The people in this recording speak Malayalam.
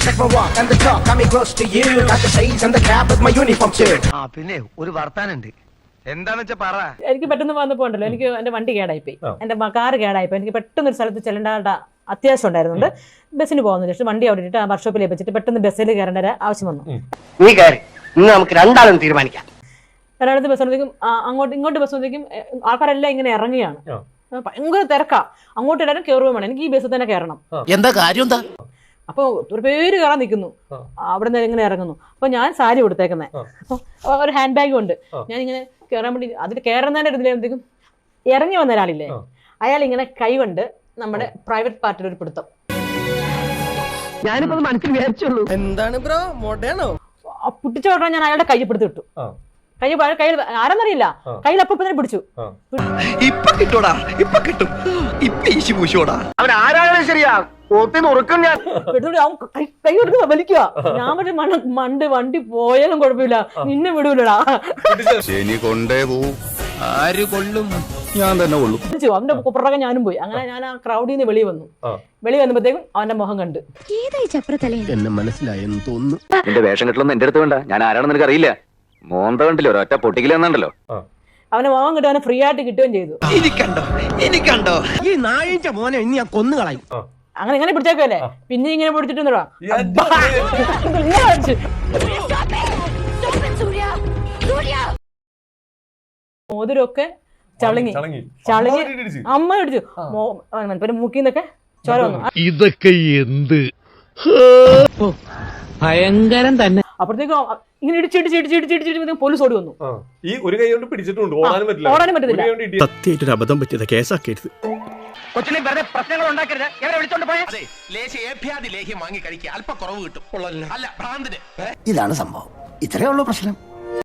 Check my walk and the talk, got me close to you. Got the shades and the cap with my uniform too. പിന്നെ ഒരു വർത്താനുണ്ട്. എന്താന്ന് വെച്ചാ പറ. എനിക്ക് പെട്ടെന്ന് വന്നപ്പോ ഉണ്ടല്ലോ, എനിക്ക് എന്റെ വണ്ടി കേടായിപ്പോയി, എന്റെ കാറ് കേടായിപ്പോയി. എനിക്ക് പെട്ടെന്ന് ഒരു സ്ഥലത്ത് ചെല്ലേണ്ട അത്യാവശ്യം ഉണ്ടായിരുന്നുണ്ട്. ബസ്സിന് പോകുന്ന ശേഷം വണ്ടി അവിടെ ഇട്ടിട്ട് ആ വർക്ക്ഷോപ്പിൽ വെച്ചിട്ട് പെട്ടെന്ന് ബസ്സിൽ കയറേണ്ട ഒരു ആവശ്യം വന്നു. നീ കയറി, ഇന്ന് നമുക്ക് രണ്ടാളും തീരുമാനിക്കാം. ഒരാളത്ത് ബസ് വന്നേക്കും, ഇങ്ങോട്ട് ബസ് വന്നേക്കും, ആൾക്കാരെല്ലാം ഇങ്ങനെ ഇറങ്ങിയാണ്. ഭയങ്കര തിരക്കാ, അങ്ങോട്ട് ഇടാനും കയറുകയും വേണം. എനിക്ക് ഈ ബസ്സിൽ തന്നെ കയറണം. എന്താ കാര്യം എന്താ? അപ്പൊ ഒരു പേര് കയറാൻ നിൽക്കുന്നു, അവിടെ നിന്ന് ഇങ്ങനെ ഇറങ്ങുന്നു. അപ്പൊ ഞാൻ സാരി കൊടുത്തേക്കുന്നത്, അപ്പൊ ഒരു ഹാൻഡ് ബാഗും ഉണ്ട്. ഞാൻ ഇങ്ങനെ കയറാൻ വേണ്ടി അതിൽ കയറുന്നതിന്റെ ഇതിലെന്തെങ്കിലും ഇറങ്ങി വന്ന ഒരാളില്ലേ, അയാൾ ഇങ്ങനെ കൈകൊണ്ട് നമ്മുടെ പ്രൈവറ്റ് പാർട്ടിയിൽ ഒരു പിടുത്തം. ഞാനിപ്പോ മനസ്സിൽ വിചാരിച്ചുള്ളൂ, എന്താണ് ബ്രോ മോഡേണോ? പിടിച്ച ഉടനെ ഞാൻ അയാളുടെ കൈ പിടുത്തി വിട്ടു. കയ്യിൽ ആരെന്നറിയില്ല, കയ്യിൽ അപ്പം തന്നെ പിടിച്ചു. ഇപ്പൊ കിട്ടൂടാ, ഇപ്പൊ കിട്ടും, ഇപ്പൊ ഈശി പൂശോടാ. അവൻ ആരായാലും ശരിയാ, നുറുക്കും ഞാൻ. കൈ കൊടുക്കുക, വലിക്കുക. ഞാൻ പക്ഷെ മണ്ട് വണ്ടി പോയാലും കുഴപ്പമില്ല, നിന്നെ വിടൂലടാ. ശനി കൊണ്ടേ പോവും, ആര് കൊള്ളും? ഞാൻ തന്നെ കൊള്ളും. അവന്റെ പുറകെ ഞാനും പോയി. അങ്ങനെ ഞാൻ ആ ക്രൗഡിൽ നിന്ന് വെളി വന്നപ്പോഴത്തേക്കും അവന്റെ മുഖം കണ്ട്. എന്നെ മനസ്സിലായെന്ന് തോന്നുന്നു. നിന്റെ വേഷം കെട്ടലൊന്നും എന്റെ അടുത്ത് വേണ്ട, ഞാൻ ആരാണെന്ന് നിനക്ക് അറിയില്ല. മോന്ത കണ്ടില്ലോ, ഒരൊറ്റ പൊട്ടിക്കലെന്നുണ്ടല്ലോ. അവന്റെ മുഖം കിട്ടും, അവനെ ഫ്രീ ആയിട്ട് കിട്ടുകയും ചെയ്തു. എനിക്കണ്ടോ ഈ നായിന്റെ മോനെ ഇനി ഞാൻ കൊന്നു കളയും. അങ്ങനെ ഇങ്ങനെ പിടിച്ചേക്കല്ലേ, പിന്നെ ഇങ്ങനെ പിടിച്ചിട്ടുണ്ടോ മോതിരൊക്കെ ചളങ്ങി അമ്മ ഇടിച്ചു. പിന്നെ മൂക്കിന്നൊക്കെ ചോര വന്നു. ഇതൊക്കെ എന്ത് ഭയങ്കരം തന്നെ. അപ്പഴത്തേക്കും ഇങ്ങനെ ഇടിച്ചിട്ട് പോലീസ് ഓടി വന്നു. ഈ ഒരു കൈ കൊണ്ട് പിടിച്ചിട്ടുണ്ട്, ഓടാനും പറ്റത്തില്ല. സത്യമായിട്ടൊരു അബദ്ധം പറ്റിയത്, കേസാക്കരുത്. കൊച്ചിനെ വെറുതെ പ്രശ്നങ്ങൾ ഉണ്ടാക്കരുത്. എവരെ വിളിച്ചോണ്ട് പോയാ ലേഹ്യം വാങ്ങി കഴിക്കുക, അല്പ കുറവ് കിട്ടും. അല്ല ഭ്രാന്തിന് ഇതാണ് സംഭവം, ഇത്രയേ ഉള്ളൂ പ്രശ്നം.